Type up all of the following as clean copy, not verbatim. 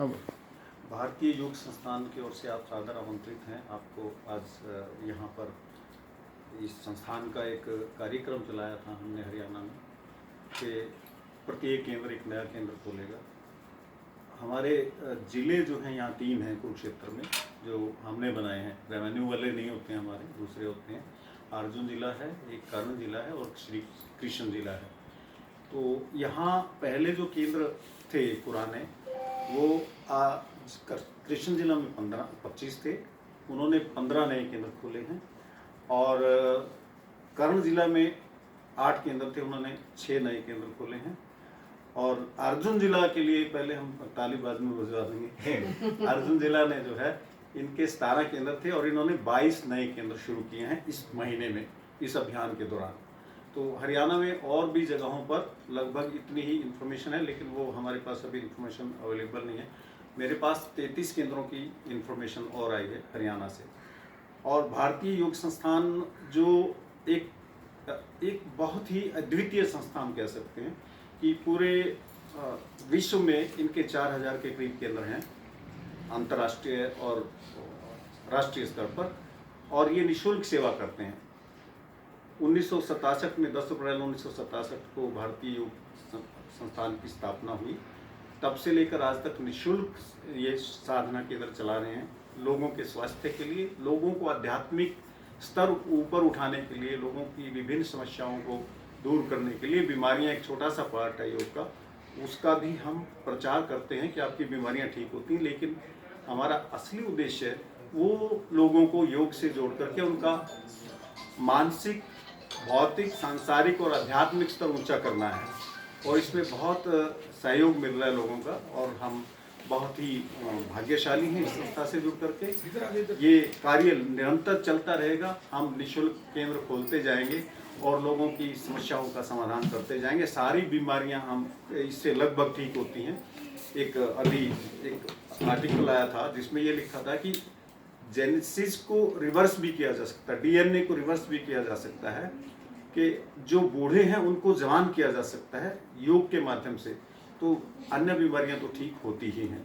अब भारतीय योग संस्थान की ओर से आप सादर आमंत्रित हैं। आपको आज यहाँ पर इस संस्थान का एक कार्यक्रम चलाया था हमने हरियाणा में कि प्रत्येक केंद्र एक नया केंद्र खोलेगा। हमारे ज़िले जो हैं यहाँ 3 हैं कुरुक्षेत्र में जो हमने बनाए हैं। रेवेन्यू वाले नहीं होते हैं हमारे, दूसरे होते हैं। अर्जुन जिला है, एक कर्ण जिला है और श्री कृष्ण जिला है। तो यहाँ पहले जो केंद्र थे पुराने वो कृष्ण जिला में 25 थे, उन्होंने 15 नए केंद्र खोले हैं। और कर्ण जिला में 8 केंद्र थे, उन्होंने 6 नए केंद्र खोले हैं। और अर्जुन जिला के लिए पहले हम ताली बाज में बजवा देंगे। अर्जुन जिला ने जो है इनके 17 केंद्र थे और इन्होंने 22 नए केंद्र शुरू किए हैं इस महीने में, इस अभियान के दौरान। तो हरियाणा में और भी जगहों पर लगभग इतनी ही इन्फॉर्मेशन है, लेकिन वो हमारे पास अभी इन्फॉर्मेशन अवेलेबल नहीं है। मेरे पास 33 केंद्रों की इन्फॉर्मेशन और आई है हरियाणा से। और भारतीय योग संस्थान जो एक बहुत ही अद्वितीय संस्थान कह सकते हैं कि पूरे विश्व में इनके 4000 के करीब केंद्र हैं अंतर्राष्ट्रीय और राष्ट्रीय स्तर पर, और ये निःशुल्क सेवा करते हैं। 1967 में 10 अप्रैल 1967 को भारतीय योग संस्थान की स्थापना हुई। तब से लेकर आज तक निःशुल्क ये साधना केंद्र चला रहे हैं, लोगों के स्वास्थ्य के लिए, लोगों को आध्यात्मिक स्तर ऊपर उठाने के लिए, लोगों की विभिन्न समस्याओं को दूर करने के लिए। बीमारियां एक छोटा सा पार्ट है योग का, उसका भी हम प्रचार करते हैं कि आपकी बीमारियां ठीक होती हैं, लेकिन हमारा असली उद्देश्य है वो लोगों को योग से जोड़ करके उनका मानसिक, भौतिक, सांसारिक और आध्यात्मिक स्तर ऊंचा करना है। और इसमें बहुत सहयोग मिल रहा है लोगों का, और हम बहुत ही भाग्यशाली हैं इस संस्था से जुड़ करके। ये कार्य निरंतर चलता रहेगा। हम निःशुल्क केंद्र खोलते जाएंगे और लोगों की समस्याओं का समाधान करते जाएंगे। सारी बीमारियां हम इससे लगभग ठीक होती हैं। अभी एक आर्टिकल आया था जिसमें ये लिखा था कि जेनेसिस को रिवर्स भी किया जा सकता है, डीएनए को रिवर्स भी किया जा सकता है, कि जो बूढ़े हैं उनको जवान किया जा सकता है योग के माध्यम से। तो अन्य बीमारियां तो ठीक होती ही हैं।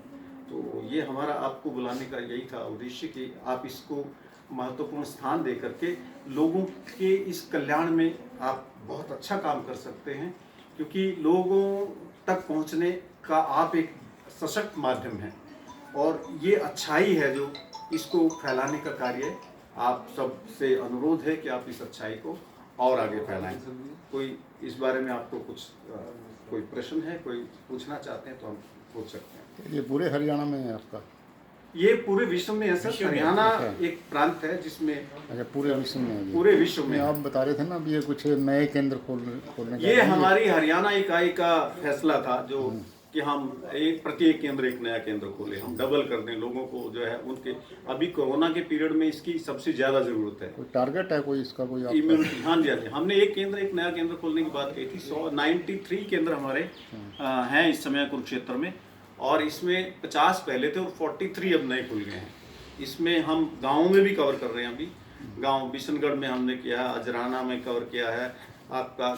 तो ये हमारा आपको बुलाने का यही था उद्देश्य कि आप इसको महत्वपूर्ण स्थान दे करके लोगों के इस कल्याण में आप बहुत अच्छा काम कर सकते हैं, क्योंकि लोगों तक पहुंचने का आप एक सशक्त माध्यम हैं। और ये अच्छाई है जो इसको फैलाने का कार्य। आप सबसे अनुरोध है कि आप इस अच्छाई को और आगे फैलाएं। कोई इस बारे में आपको कुछ कोई प्रश्न है, कोई पूछना चाहते हैं तो हम पूछ सकते हैं। ये पूरे हरियाणा में है आपका? ये पूरे विश्व में है सर। हरियाणा एक प्रांत है जिसमें, अच्छा, पूरे विश्व में है? पूरे विश्व में। आप बता रहे थे ना अभी ये कुछ नए केंद्र खोलने ये हमारी हरियाणा इकाई का फैसला था जो कि हम प्रत्येक केंद्र एक नया केंद्र खोले, हम डबल कर दें लोगों को जो है उनके। अभी कोरोना के पीरियड में इसकी सबसे ज़्यादा ज़रूरत है। कोई टारगेट है कोई इसका, कोई इम्यूनिटी? हाँ जी, हाँ जी। हमने एक नया केंद्र खोलने की बात कही थी। 193 केंद्र हमारे हैं इस समय कुरुक्षेत्र में, और इसमें 50 पहले थे और 43 अब नए खुल गए हैं। इसमें हम गाँव में भी कवर कर रहे हैं। अभी गाँव बिशनगढ़ में हमने किया है, अजराना में कवर किया है, आपका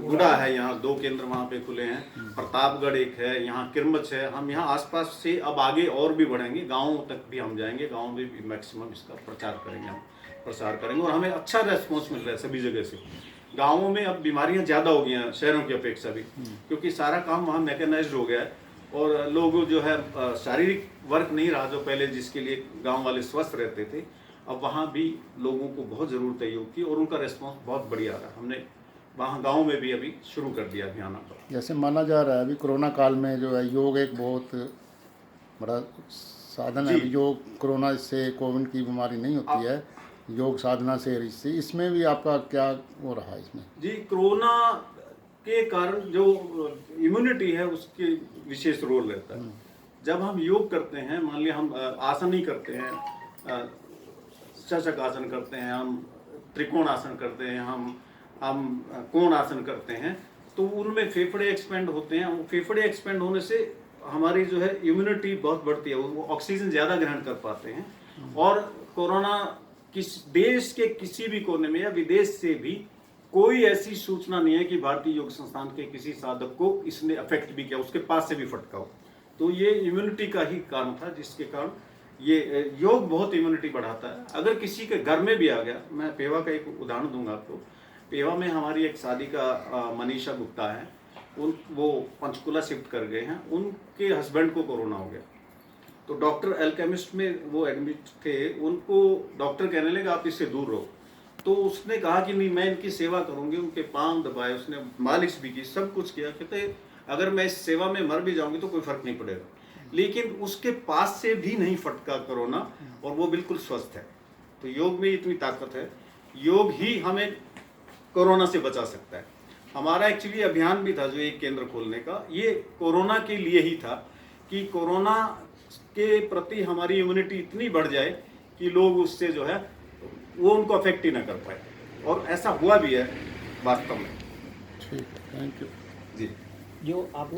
गुड़ा है, यहाँ 2 केंद्र वहाँ पे खुले हैं, प्रतापगढ़ एक है, यहाँ किरमच है। हम यहाँ आसपास से अब आगे और भी बढ़ेंगे, गाँव तक भी हम जाएंगे, गाँव में भी मैक्सिमम इसका प्रचार करेंगे, हम प्रसार करेंगे। और हमें अच्छा रेस्पॉन्स मिल रहा है सभी जगह से। गाँवों में अब बीमारियाँ ज़्यादा हो गई हैं शहरों की अपेक्षा भी, क्योंकि सारा काम वहाँ मैकेनाइज्ड हो गया है। और लोग जो है शारीरिक वर्क नहीं रहा जो पहले, जिसके लिए गाँव वाले स्वस्थ रहते थे। अब वहाँ भी लोगों को बहुत ज़रूरत है योग की, और उनका रेस्पॉन्स बहुत बढ़िया आ रहा है। हमने वहाँ गांव में भी अभी शुरू कर दिया अभियान पर। जैसे माना जा रहा है अभी कोरोना काल में जो है योग एक बहुत बड़ा साधन है। योग कोरोना से, कोविड की बीमारी नहीं होती है, योग साधना से इसमें भी आपका क्या हो रहा है इसमें? जी, कोरोना के कारण जो इम्यूनिटी है उसके विशेष रोल रहता है। जब हम योग करते हैं, मान लिया हम आसन ही करते हैं, चचक आसन करते हैं, हम त्रिकोण आसन करते हैं, हम कोण आसन करते हैं, तो उनमें फेफड़े एक्सपेंड होते हैं। वो फेफड़े एक्सपेंड होने से हमारी जो है इम्यूनिटी बहुत बढ़ती है, वो ऑक्सीजन ज़्यादा ग्रहण कर पाते हैं। और कोरोना किस देश के किसी भी कोने में या विदेश से भी कोई ऐसी सूचना नहीं है कि भारतीय योग संस्थान के किसी साधक को इसने अफेक्ट भी किया, उसके पास से भी फटका हो। तो ये इम्यूनिटी का ही कारण था, जिसके कारण ये योग बहुत इम्यूनिटी बढ़ाता है। अगर किसी के घर में भी आ गया, मैं पेवा का एक उदाहरण दूंगा आपको। पेवा में हमारी एक शादी का मनीषा गुप्ता है, वो पंचकुला शिफ्ट कर गए हैं, उनके हस्बैंड को कोरोना हो गया। तो डॉक्टर एल्केमिस्ट में वो एडमिट थे, उनको डॉक्टर कहने लगे आप इससे दूर रहो। तो उसने कहा कि नहीं, मैं इनकी सेवा करूंगी। उनके पांव दबाए, उसने मालिश भी की, सब कुछ किया। कहते अगर मैं इस सेवा में मर भी जाऊंगी तो कोई फर्क नहीं पड़ेगा। लेकिन उसके पास से भी नहीं फटका कोरोना, और वो बिल्कुल स्वस्थ है। तो योग में इतनी ताकत है, योग ही हमें कोरोना से बचा सकता है। हमारा एक्चुअली अभियान भी था जो एक केंद्र खोलने का, ये कोरोना के लिए ही था कि कोरोना के प्रति हमारी इम्यूनिटी इतनी बढ़ जाए कि लोग उससे जो है वो उनको अफेक्ट ही ना कर पाए, और ऐसा हुआ भी है वास्तव में। ठीक है, थैंक यू। जी। जो आपने